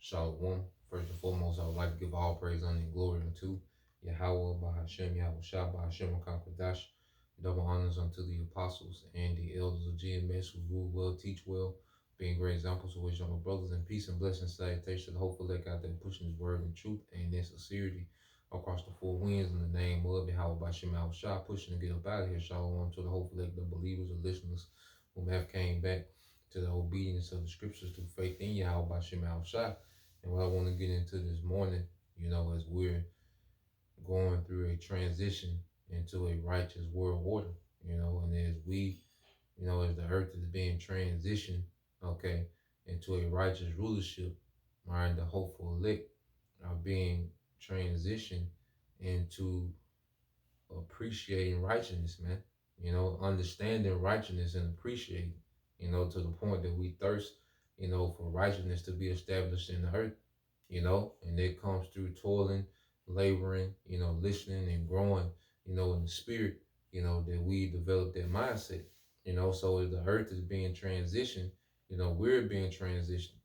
Shalom. First and foremost, I would like to give all praise, honor, and glory unto Yahweh, Bahashem, Yahweh Shah, Bahashem, Kakwadash. Double honors unto the apostles and the elders of GMS who rule well, teach well, being great examples of which younger brothers, and peace and blessings, salutation, hopeful elect out there pushing his word in truth and in sincerity across the four winds in the name of Yahweh, Bahashem, Yahweh Shah, pushing to get up out of here. Shalom to the hopeful elect, the believers, the listeners who have came back to the obedience of the scriptures through faith in Yahweh, Bahashem, Yahweh Shah. And what I want to get into this morning, as we're going through a transition into a righteous world order, and as we, as the earth is being transitioned, okay, into a righteous rulership, right, the hopeful elect are being transitioned into appreciating righteousness, man. Understanding righteousness and appreciating, to the point that we thirst, for righteousness to be established in the earth, and it comes through toiling, laboring, listening and growing, in the spirit, that we develop that mindset, so as the earth is being transitioned, we're being transitioned,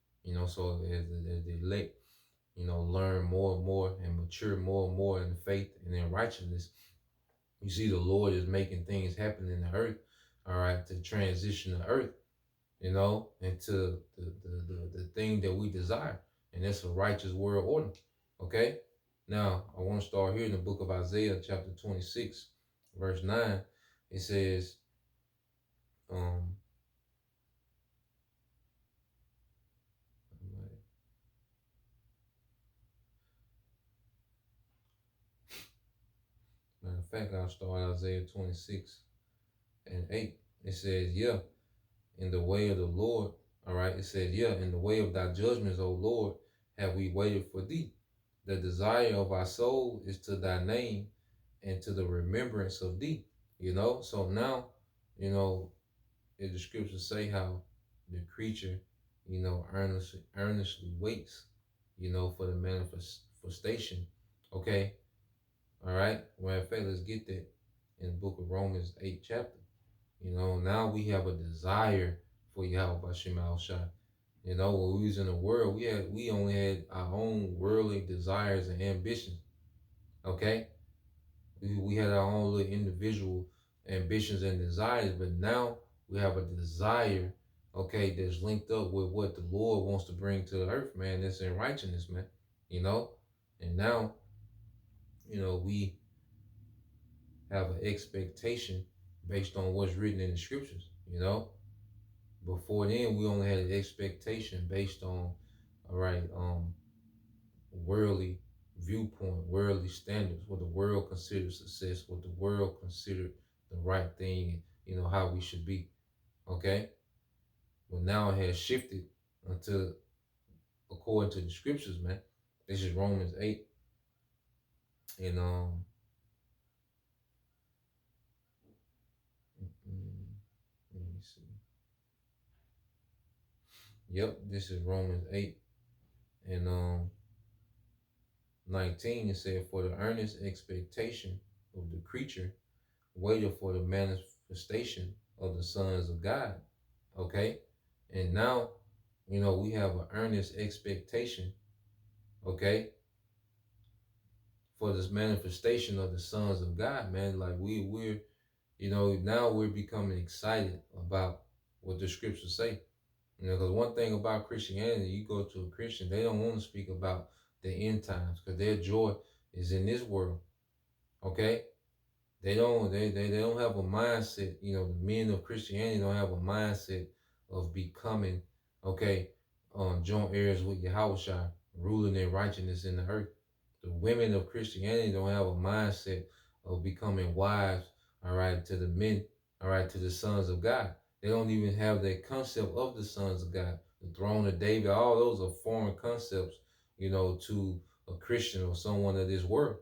so as the elect, learn more and more and mature more and more in faith and in righteousness. You see, the Lord is making things happen in the earth, all right, to transition the earth, into the thing that we desire. And that's a righteous world order. Okay? Now, I want to start here in the book of Isaiah, chapter 26, verse 9. It says, um, matter of fact, I'll start Isaiah 26 and 8. It says, yeah, in the way of the Lord, all right, it says, yeah, in the way of thy judgments, O Lord, have we waited for thee. The desire of our soul is to thy name and to the remembrance of thee. So now, the scriptures say how the creature, earnestly waits, for the manifestation. Okay. All right. Well, in fact, let's get that in the book of Romans 8 chapter. Now we have a desire for Yahweh Bashem Al Shai. When we was in the world, we only had our own worldly desires and ambitions. Okay? We had our own little individual ambitions and desires, but now we have a desire, okay, that's linked up with what the Lord wants to bring to the earth, man. That's in righteousness, man. And now, we have an expectation based on what's written in the scriptures. Before then, we only had an expectation based on, all right, worldly viewpoint, worldly standards, what the world considers success, what the world considered the right thing, how we should be. Okay? But now it has shifted until according to the scriptures, man. This is Romans 8. And let me see. Yep, this is Romans 8 and 19. It said, for the earnest expectation of the creature waited for the manifestation of the sons of God. Okay? And now, we have an earnest expectation, okay, for this manifestation of the sons of God, man. Like we're, now we're becoming excited about what the scriptures say. Because one thing about Christianity, you go to a Christian, they don't want to speak about the end times because their joy is in this world. Okay? They don't have a mindset, the men of Christianity don't have a mindset of becoming, okay, joint heirs with Yahushua, ruling in righteousness in the earth. The women of Christianity don't have a mindset of becoming wives, all right, to the men, all right, to the sons of God. They don't even have that concept of the sons of God. The throne of David, all those are foreign concepts, to a Christian or someone of this world.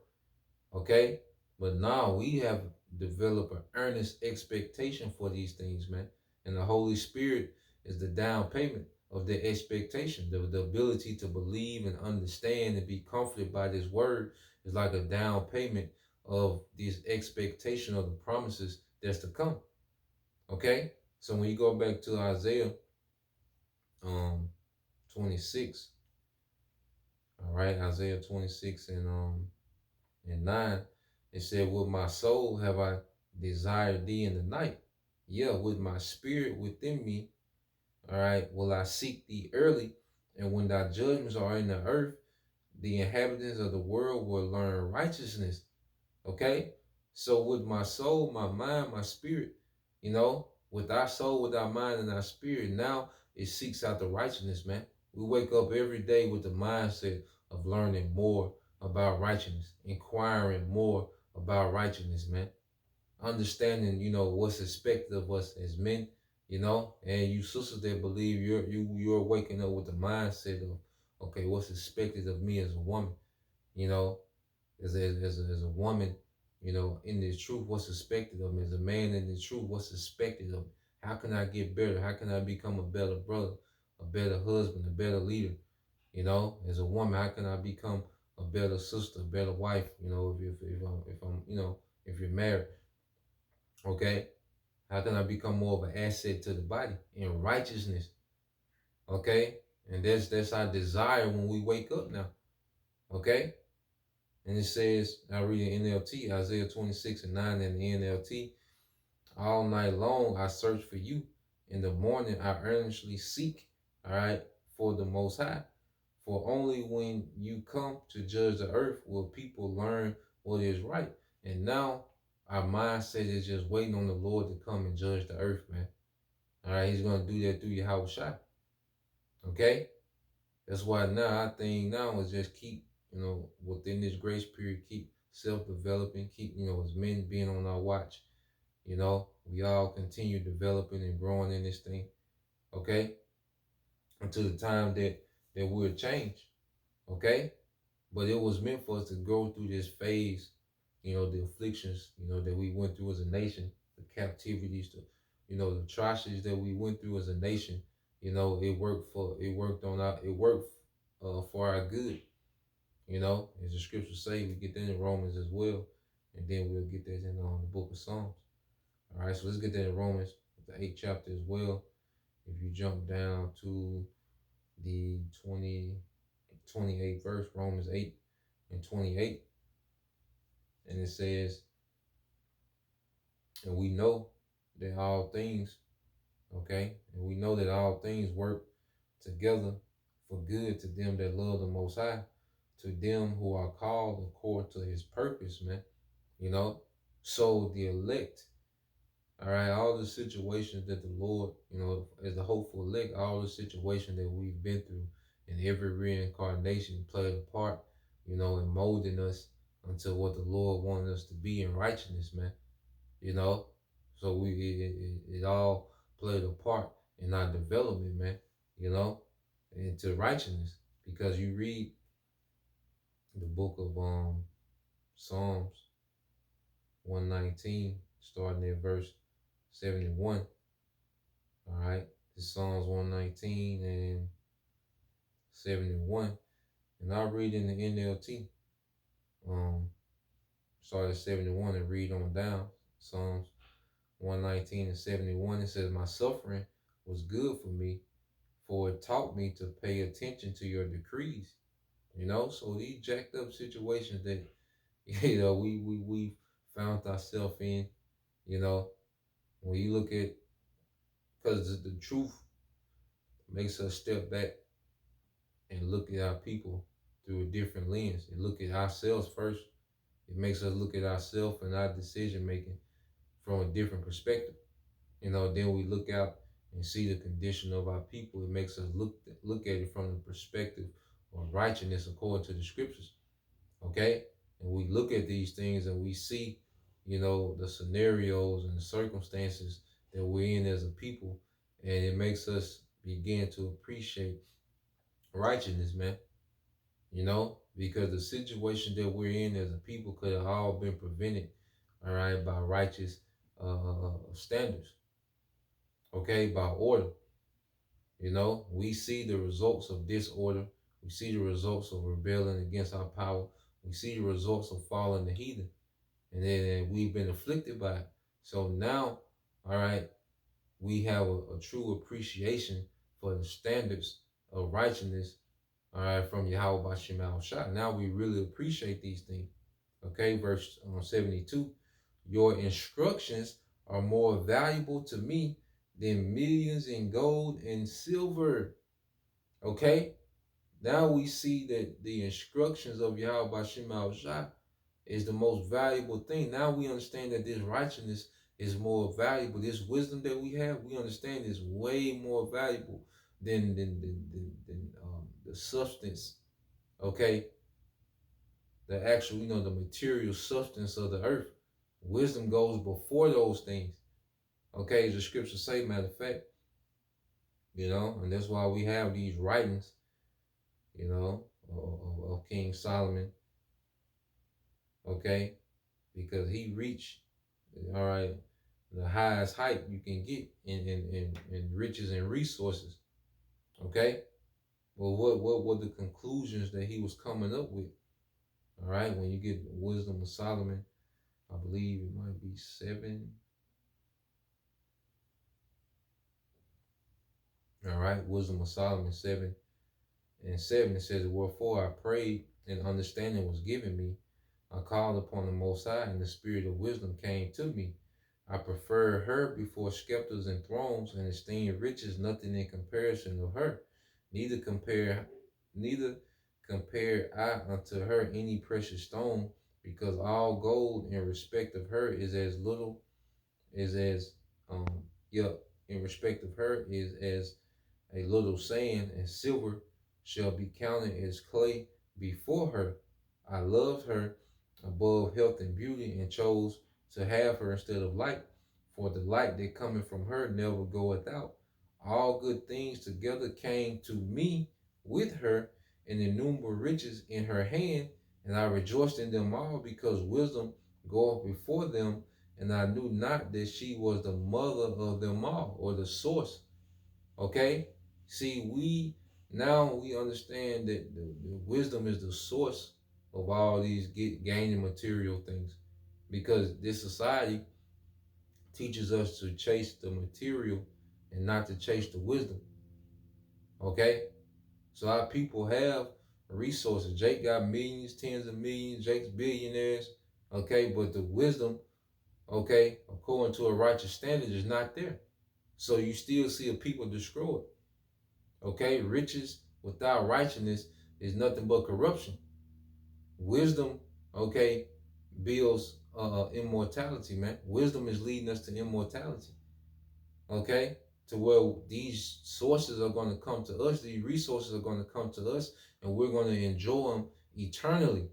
Okay? But now we have developed an earnest expectation for these things, man. And the Holy Spirit is the down payment of the expectation. The ability to believe and understand and be comforted by this word is like a down payment of this expectation of the promises that's to come. Okay? So when you go back to Isaiah 26, All right, Isaiah 26 and 9. It said, with my soul have I desired thee in the night. Yeah, with my spirit within me, all right, will I seek thee early. And when thy judgments are in the earth, the inhabitants of the world will learn righteousness. Okay? So with my soul, my mind, my spirit, with our soul, with our mind, and our spirit, now it seeks out the righteousness, man. We wake up every day with the mindset of learning more about righteousness, inquiring more about righteousness, man. Understanding, what's expected of us as men, and you sisters that believe you're waking up with the mindset of, okay, what's expected of me as a woman, you know, as a woman, in the truth, what's expected of me, as a man in the truth, what's expected of me. How can I get better? How can I become a better brother, a better husband, a better leader? As a woman, how can I become a better sister, a better wife? If you're married, okay. How can I become more of an asset to the body in righteousness? Okay, and that's our desire when we wake up now. Okay, and it says, I read in NLT, Isaiah 26 and 9 in the NLT. All night long I search for you. In the morning I earnestly seek, all right, for the Most High. For only when you come to judge the earth will people learn what is right. And now our mindset is just waiting on the Lord to come and judge the earth, man. All right, He's gonna do that through Yahushua. Okay, that's why now our thing now is just keep, within this grace period, keep self-developing, keep, as men being on our watch. We all continue developing and growing in this thing. Okay, until the time that we'll change. Okay, but it was meant for us to go through this phase, the afflictions, that we went through as a nation, the captivities, the atrocities that we went through as a nation. It worked for our good. As the scriptures say, we get that in Romans as well, and then we'll get that in the book of Psalms. All right, so let's get that in Romans, the 8th chapter as well. If you jump down to the 28th verse, Romans 8 and 28, and it says, and we know that all things, okay, and we know that all things work together for good to them that love the Most High, to them who are called according to His purpose, man. So the elect, all right, all the situations that the Lord, as the hopeful elect, all the situations that we've been through in every reincarnation played a part, in molding us unto what the Lord wanted us to be in righteousness, man. you know. So it all played a part in our development, man. Into righteousness, because you read the book of Psalms 119, starting at verse 71. All right, this Psalms 119 and 71, and I'll read in the NLT. Start at 71 and read on down. Psalms 119 and 71, it says, my suffering was good for me, for it taught me to pay attention to your decrees. So these jacked up situations that, we found ourselves in, when you look at, because the truth makes us step back and look at our people through a different lens and look at ourselves first. It makes us look at ourselves and our decision making from a different perspective. Then we look out and see the condition of our people. It makes us look at it from the perspective of righteousness according to the scriptures. Okay? And we look at these things and we see, the scenarios and the circumstances that we're in as a people, and it makes us begin to appreciate righteousness, man. Because the situation that we're in as a people could have all been prevented, all right, by righteous standards, okay, by order. We see the results of disorder. We see the results of rebelling against our power. We see the results of falling the heathen, and then we've been afflicted by it. So now, all right, we have a true appreciation for the standards of righteousness, All right, from Yahweh Bashim Al Shah. Now we really appreciate these things. Okay, verse 72. Your instructions are more valuable to me than millions in gold and silver. Okay, now we see that the instructions of Yahweh Bashim Al Shah is the most valuable thing. Now we understand that this righteousness is more valuable. This wisdom that we have, we understand is way more valuable than the substance. Okay, the actual, the material substance of the earth. Wisdom goes before those things. Okay, as the scriptures say, matter of fact, and that's why we have these writings, of King Solomon. Okay, because he reached, all right, the highest height you can get in riches and resources. Okay, well, what were the conclusions that he was coming up with? All right, when you get the wisdom of Solomon, I believe it might be 7. All right, wisdom of Solomon 7:7. It says, "Wherefore I prayed, and understanding was given me. I called upon the Most High, and the spirit of wisdom came to me. I prefer her before scepters and thrones, and esteem riches nothing in comparison of her. Neither compare, neither compare I unto her any precious stone, because all gold in respect of her is as little, is as yep, in respect of her is as a little sand, and silver shall be counted as clay before her. I loved her above health and beauty, and chose to have her instead of light, for the light that cometh from her never goeth out. All good things together came to me with her, and innumerable riches in her hand, and I rejoiced in them all, because wisdom goeth before them, and I knew not that she was the mother of them all, or the source. Okay? See, we understand that the wisdom is the source of all these gaining material things, because this society teaches us to chase the material and not to chase the wisdom. Okay? So our people have resources. Jake got millions, tens of millions, Jake's billionaires. Okay, but the wisdom, okay, according to a righteous standard, is not there. So you still see a people destroyed. Okay, riches without righteousness is nothing but corruption. Wisdom, okay, builds immortality, man. Wisdom is leading us to immortality. Okay, to where these sources are going to come to us, these resources are going to come to us, and we're going to enjoy them eternally.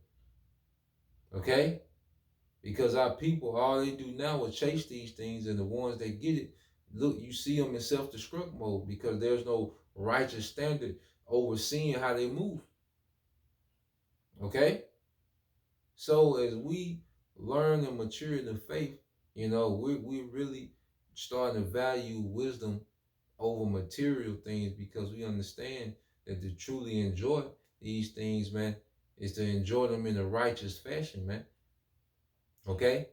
Okay, because our people, all they do now is chase these things, and the ones that get it, look, you see them in self-destruct mode, because there's no righteous standard overseeing how they move. Okay, so as we learn and mature in the faith, we really starting to value wisdom over material things, because we understand that to truly enjoy these things, man, is to enjoy them in a righteous fashion, man. Okay,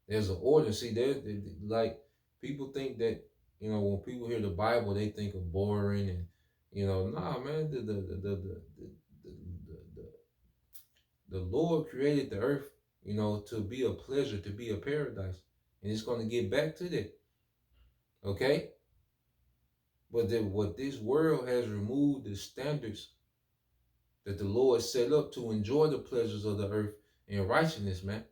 there's an order. See, like people think that when people hear the Bible, they think of boring and nah, man. The Lord created the earth, to be a pleasure, to be a paradise, and it's going to get back to that. Okay, but then what this world has removed the standards that the Lord set up to enjoy the pleasures of the earth in righteousness, man.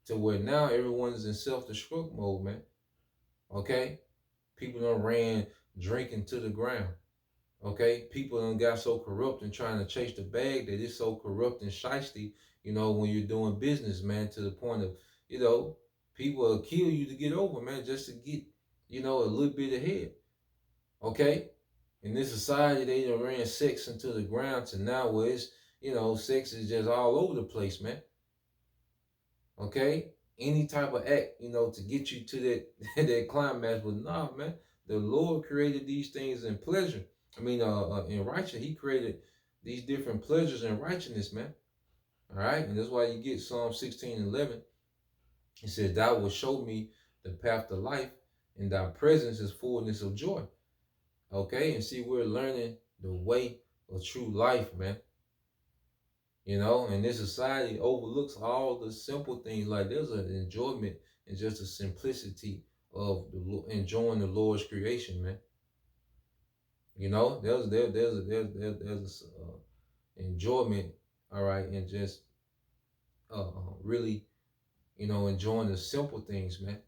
To where now everyone is in self-destruct mode, man. Okay, people done ran drinking to the ground. Okay, people done got so corrupt and trying to chase the bag that it's so corrupt and shiesty, when you're doing business, man, to the point of, people will kill you to get over, man, just to get, a little bit ahead. Okay, in this society, they done ran sex into the ground to now where it's, sex is just all over the place, man. Okay, any type of act, to get you to that that climax, but nah, man, the Lord created these things in pleasure. I mean, in righteousness, He created these different pleasures in righteousness, man. All right, and that's why you get Psalm 16:11. It says, "Thou will show me the path to life, and Thy presence is fullness of joy." Okay, and see, we're learning the way a true life, man. And this society overlooks all the simple things. Like there's an enjoyment and just a simplicity of enjoying the Lord's creation, man. There's enjoyment, all right, and just really, enjoying the simple things, man.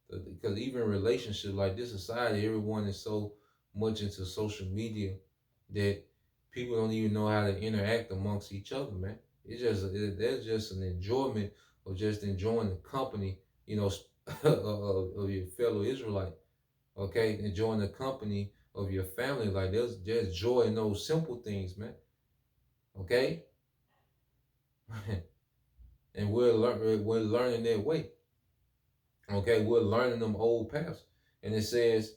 Because even relationships like this society, everyone is so much into social media that people don't even know how to interact amongst each other, man. There's just an enjoyment of just enjoying the company, of your fellow Israelite. Okay, enjoying the company of your family. Like there's joy in those simple things, man. Okay, and we're learning that way. Okay, we're learning them old paths, and it says,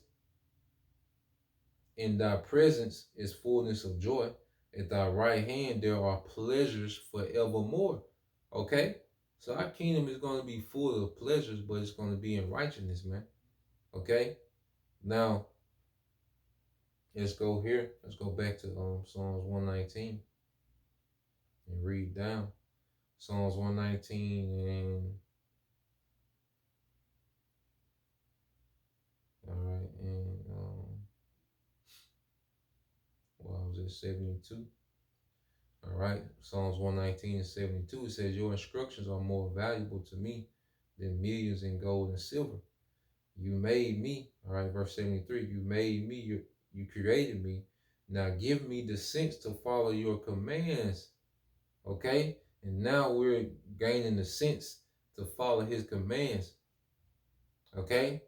"In thy presence is fullness of joy. At thy right hand there are pleasures forevermore." Okay, so our kingdom is going to be full of pleasures, but it's going to be in righteousness, man. Okay, now let's go here. Let's go back to Psalms 119 and read down. Psalms 119 and all right, and what was it, 72? All right, Psalms 119 and 72, it says, "Your instructions are more valuable to me than millions in gold and silver. You made me," all right, verse 73, "you made me, you created me. Now give me the sense to follow your commands." Okay, and now we're gaining the sense to follow his commands. Okay,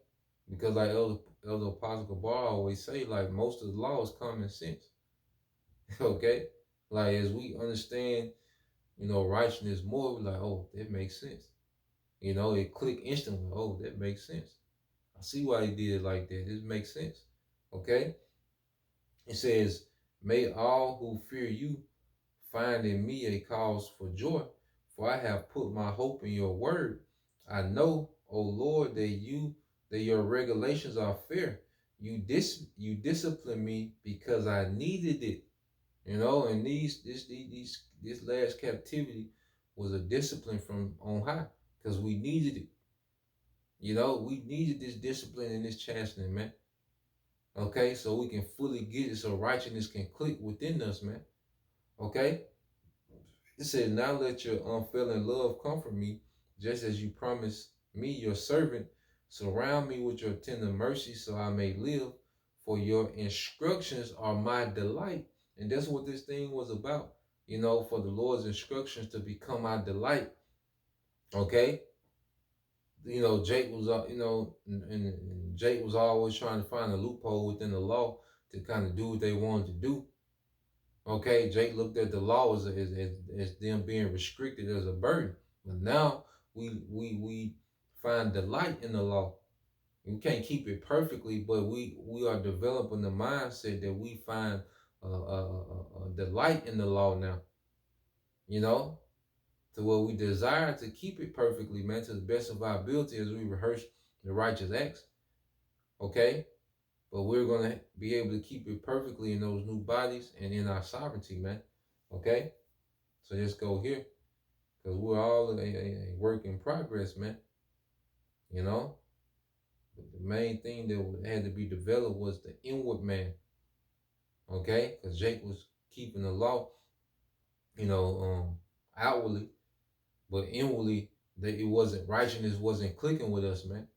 because like Elder Apostle Gabar always say, like most of the law is common sense. Okay, like as we understand, righteousness more, we're like, oh, that makes sense. It click instantly. Oh, that makes sense. I see why he did it like that. It makes sense. Okay, it says, "May all who fear you find in me a cause for joy, for I have put my hope in your word. I know, O Lord, that your regulations are fair. You discipline me because I needed it." And this last captivity was a discipline from on high because we needed it. We needed this discipline and this chastening, man. Okay, so we can fully get it, so righteousness can click within us, man. Okay, it says, "Now let your unfailing love comfort me, just as you promised me, your servant. Surround me with your tender mercy, so I may live. For your instructions are my delight." And that's what this thing was about. For the Lord's instructions to become our delight. Okay. Jake was, and Jake was always trying to find a loophole within the law to kind of do what they wanted to do. Okay, Jake looked at the law as them being restricted as a burden. But now we find delight in the law. We can't keep it perfectly, but we are developing the mindset that we find a delight in the law now. To where we desire to keep it perfectly, man, to the best of our ability as we rehearse the righteous acts. Okay? But we're going to be able to keep it perfectly in those new bodies and in our sovereignty, man. Okay? So let's go here. Because we're all a work in progress, man. But the main thing that had to be developed was the inward man. Okay? Because Jake was keeping the law, outwardly. But inwardly, righteousness wasn't clicking with us, man.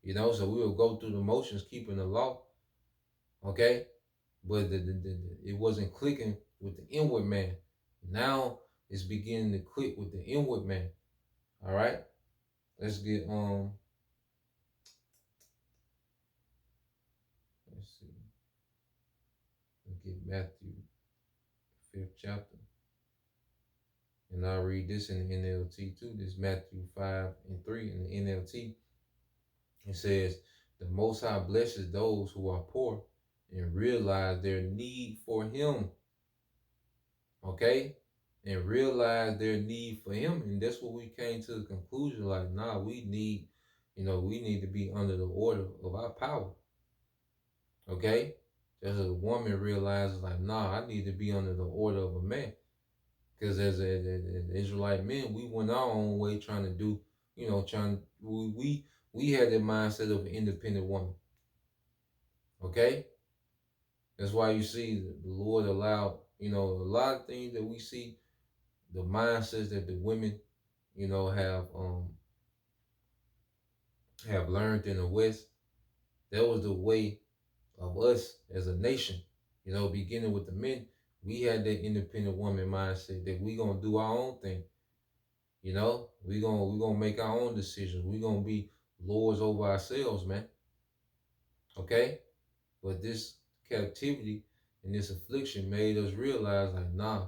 So we would go through the motions keeping the law. Okay? But it wasn't clicking with the inward man. Now it's beginning to click with the inward man. All right, let's get let's see, let's get Matthew 5th chapter, and I'll read this in the NLT too. This Matthew 5:3 in the NLT. It says, "The Most High blesses those who are poor and realize their need for Him." Okay, and realize their need for him. And that's what we came to the conclusion, like, nah, we need to be under the order of our power. Okay, Just a woman realizes like, nah, I need to be under the order of a man. Because as Israelite men, we went our own way trying to do, we had the mindset of an independent woman. Okay, that's why you see the Lord allowed, a lot of things that we see, the mindsets that the women, have learned in the West. That was the way of us as a nation. Beginning with the men, we had that independent woman mindset that we gonna do our own thing. We gonna make our own decisions. We gonna be lords over ourselves, man. Okay, but this captivity and this affliction made us realize, like, nah,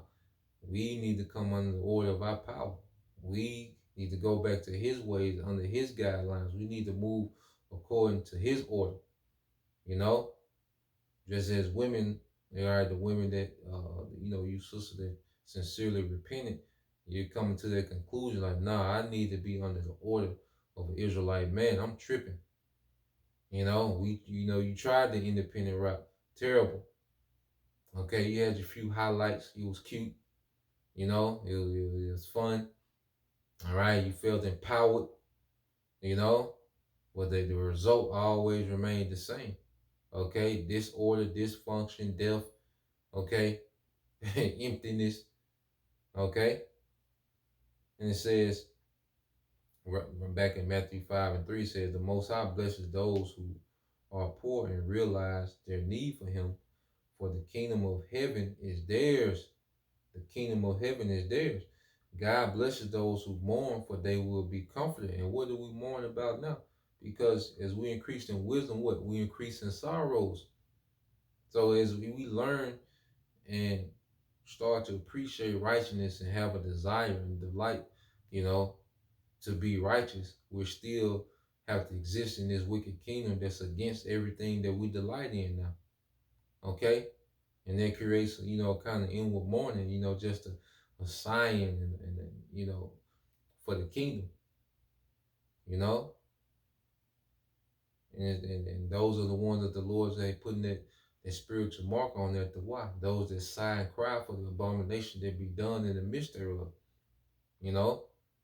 we need to come under the order of our power. We need to go back to His ways, under His guidelines. We need to move according to His order. You know, just as women, they are the women that, you sister that sincerely repented, you're coming to that conclusion like, nah, I need to be under the order of an Israelite man. I'm tripping. You tried the independent route. Terrible. Okay, you had your few highlights. It was cute. It was fun. All right, you felt empowered. You know, but the result always remained the same. Okay, disorder, dysfunction, death. Okay, emptiness. Okay, and it says back in Matthew 5:3 says the Most High blesses those who are poor and realize their need for Him, for the kingdom of heaven is theirs. The kingdom of heaven is theirs. God blesses those who mourn, for they will be comforted. And what do we mourn about now? Because as we increase in wisdom, what? We increase in sorrows. So as we learn and start to appreciate righteousness and have a desire and delight, you know, to be righteous, we still have to exist in this wicked kingdom that's against everything that we delight in now. Okay? And that creates, kind of inward mourning, just a sighing and for the kingdom, you know? And those are the ones that the Lord's putting that spiritual mark on there to why. Those that sigh and cry for the abomination that be done in the midst thereof. You know,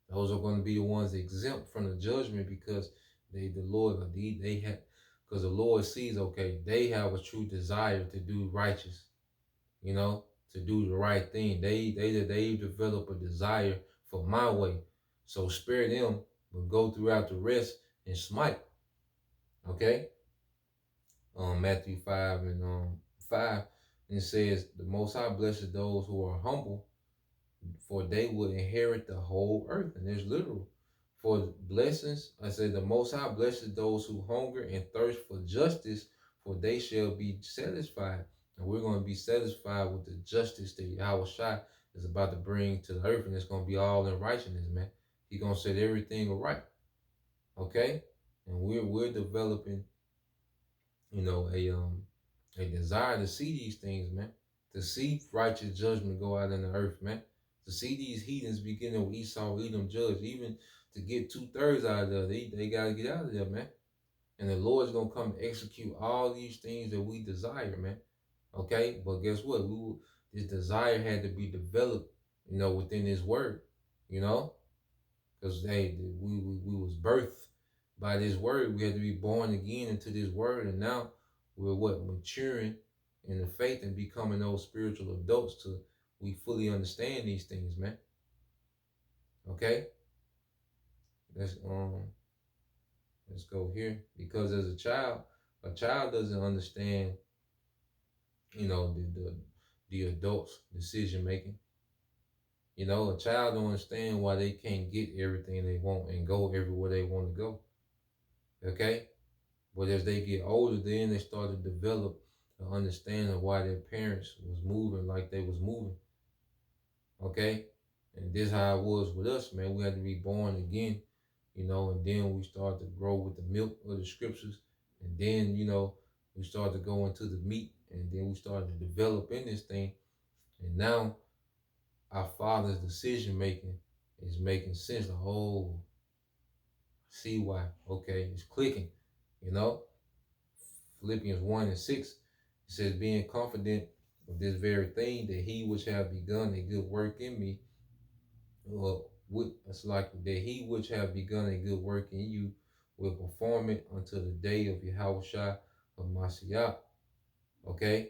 those are going to be the ones exempt from the judgment because the Lord, they have, because the Lord sees, okay, they have a true desire to do righteous, to do the right thing. They develop a desire for my way. So spare them, but go throughout the rest and smite. Okay? Matthew 5 and 5, and it says, the Most High blesses those who are humble, for they will inherit the whole earth. And there's literal. For blessings, I said, the Most High blesses those who hunger and thirst for justice, for they shall be satisfied. And we're going to be satisfied with the justice that Yahweh Shai is about to bring to the earth, and it's going to be all in righteousness, man. He's going to set everything right. Okay? And we're developing, a desire to see these things, man. To see righteous judgment go out in the earth, man. To see these heathens beginning with Esau, Edom judge, even to get 2/3 out of there, they gotta get out of there, man. And the Lord's gonna come execute all these things that we desire, man. Okay, but guess what? This desire had to be developed, within His Word, because we was birthed by this Word. We had to be born again into this Word, and now we're maturing in the faith and becoming those spiritual adults to we fully understand these things, man. Okay, let's go here, because as a child doesn't understand, the adults' decision making. A child don't understand why they can't get everything they want and go everywhere they want to go. Okay, but as they get older, then they start to develop an understanding of why their parents was moving like they was moving. Okay, and this how it was with us, man. We had to be born again, and then we start to grow with the milk of the scriptures, and then we start to go into the meat, and then we start to develop in this thing, and now our Father's decision making is making sense. Oh, see why? Okay, it's clicking, Philippians 1 and 6. It says, being confident of this very thing, that he which have begun a good work in me, it's like that he which have begun a good work in you will perform it until the day of Yahushua of Mashiach. Okay?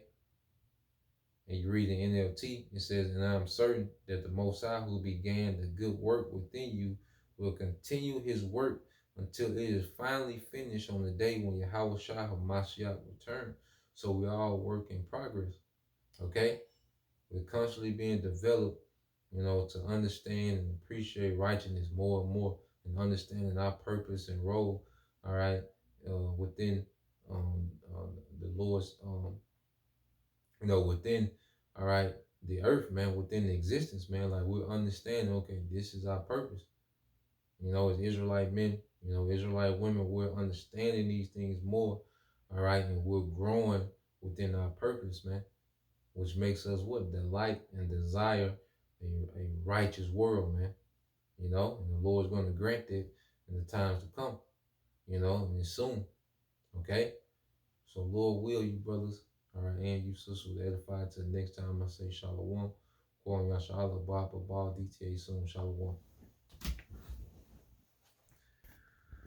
And you read the NLT, it says, and I'm certain that the Most High who began the good work within you will continue his work until it is finally finished on the day when Yahushua of Mashiach return. So we all work in progress. Okay? We're constantly being developed, to understand and appreciate righteousness more and more, and understanding our purpose and role, all right, within the Lord's, within, all right, the earth, man, within the existence, man. Like, we're understanding, okay, this is our purpose. As Israelite men, Israelite women, we're understanding these things more, all right, and we're growing within our purpose, man, which makes us what? Delight and desire a righteous world, man. And the Lord's going to grant it in the times to come, and soon. Okay? So Lord will you, brothers, all right, and you sisters, edify till the next time I say Shalom. Kwam Yashala Baba Ba DTA soon. Shalom.